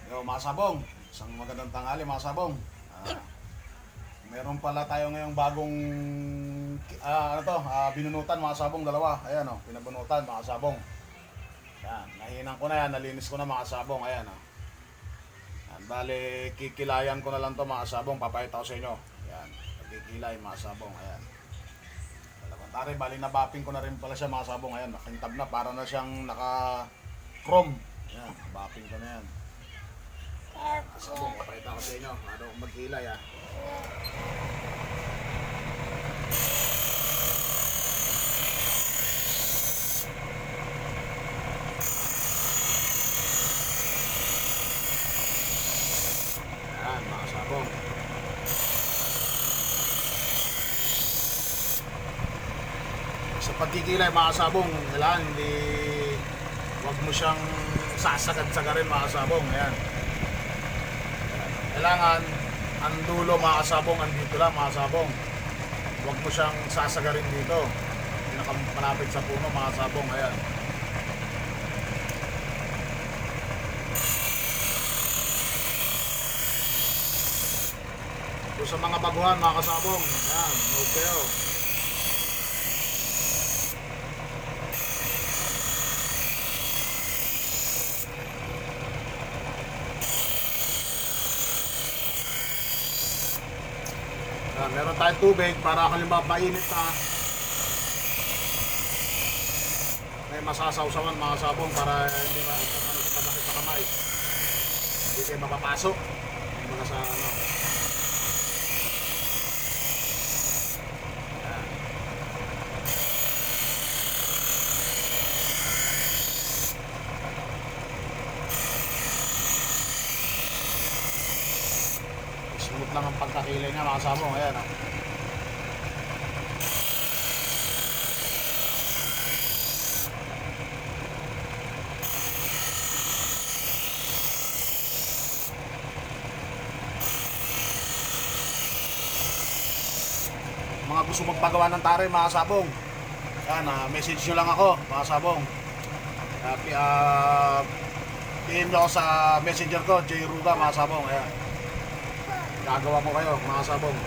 Yo, mga sabong, isang magandang tanghali mga sabong. Ah, Meron pala tayo ngayong bagong binunutan mga sabong dalawa. Ayan oh, pinabunutan mga sabong. Yan, nahinan ko na yan, nalinis ko na mga sabong. Ayan oh. Yan, bale, kikilayan ko na lang to mga sabong, papakita ko sa inyo. Yan, kikilay mga sabong. Ayan. Dalawang tari, bali nabapping ko na rin pala siya mga sabong. Ayan, nakintab na, para na siyang naka-chrome. Ayan, nabapping ko na yan. Sabong, papakita ko sa inyo. Ano kung maghilay ah. Ayan, mga sabong. Sa pagkikilay mga sabong, kailangan hindi, wag mo siyang sasagad-sagarin mga sabong. Ayan. Kailangan ang dulo mga sabong, andito lang mga sabong. Huwag mo siyang sasagarin dito. Pinakamalapit sa puno mga sabong. Ayan. So, sa mga baguhan mga kasabong, ayan, note kayo. Ayan, meron tayong tubig para halimbawa mainit na, may masasawsawan mga sabong para hindi masakit sa kamay. Hindi kayo mapapasok. Mga sa ano. Ayan. Smooth lang ang pagkakilay niya mga sabong. Ayan ah. Mga gusto magpagawa ng tare mga sabong, yan, message nyo lang ako mga sabong. PM nyo ako sa messenger ko, J. Ruga mga sabong. Ayan, gagawa ko kayo mga sabong.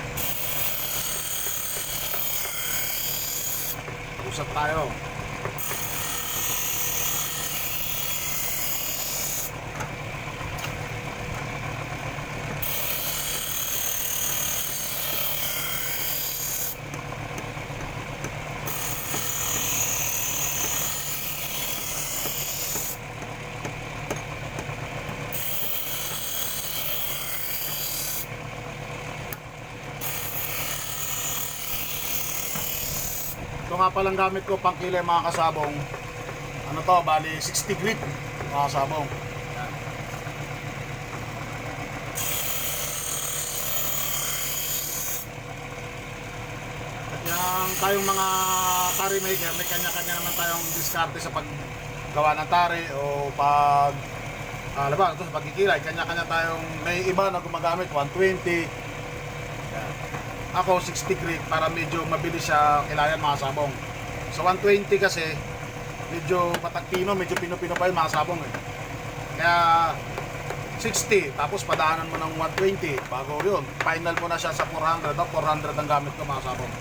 Usap tayo. Ito nga palang gamit ko pang kilay mga kasabong. Ano to, bali 60 grit mga kasabong. Ayan. Yang tayong mga tari maker, may kanya-kanya naman tayong diskarte sa paggawa ng tari o pag laban, ito sa pagkikilay, kanya-kanya tayong, may iba na gumagamit 120. Yan. Ako 60 grit para medyo mabilis siya kilayan mga sabong. Sa 120 kasi medyo matagpino, medyo pino-pino pa yung mga sabong eh. Kaya 60, tapos padaanan mo ng 120 bago yun, final mo na siya sa 400. 400 ang gamit ko mga sabong.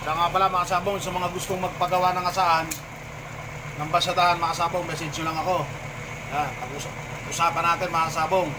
Kaya nga pala mga sabong, sa mga gustong magpagawa ng asaan, ng basadahan mga sabong, message nyo lang ako. Yan, usapan natin mga sabong.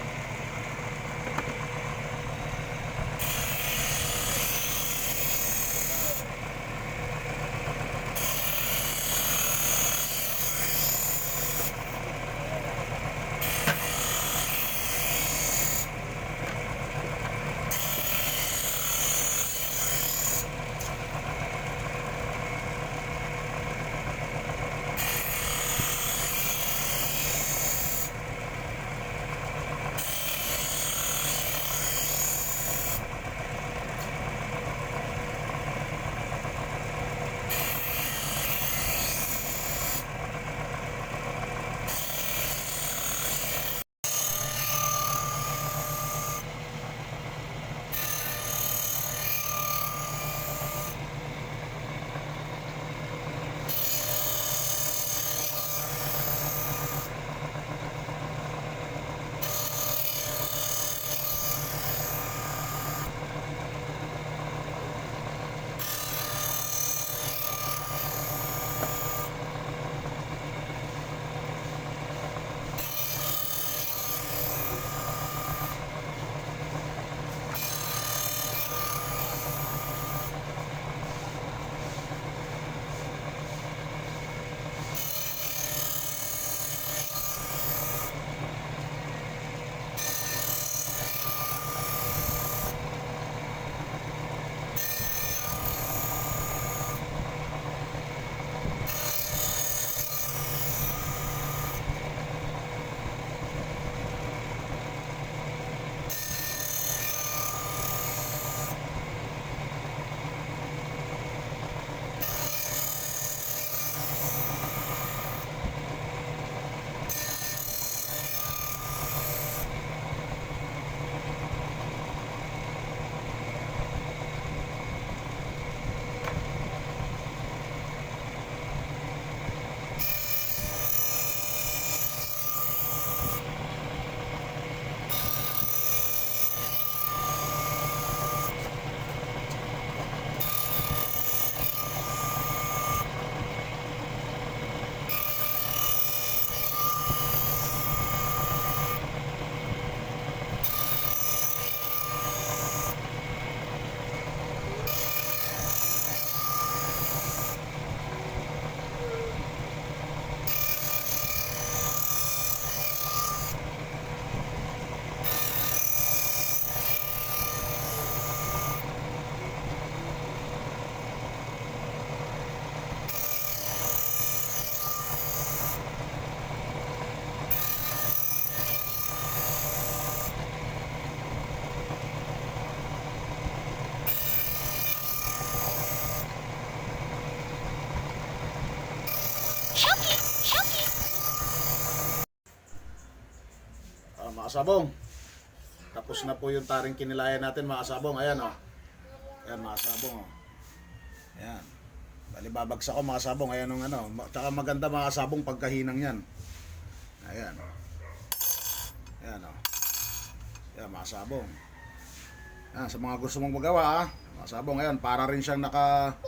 mga kasabong. Tapos na po yung taring kinilayan natin mga kasabong. Ayan o. Ayan mga kasabong o. Ayan. Bali babagsak ko mga kasabong. Ayan yung ano. Tsaka maganda mga kasabong pagkahinang yan. Ayan. Ayan o. Ayan mga kasabong. Ayan, sa mga gusto mong magawa ha. Mga kasabong ayan. Para rin siyang naka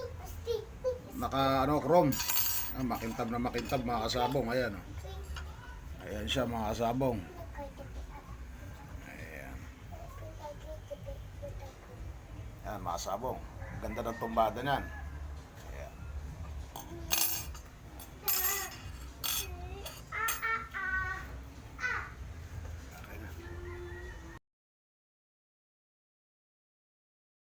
ano, chrome. Ayan, makintab na makintab mga kasabong. Ayan o. Ayan siya mga kasabong. Ayan. Ayan mga kasabong. Ganda ng tumbada niyan.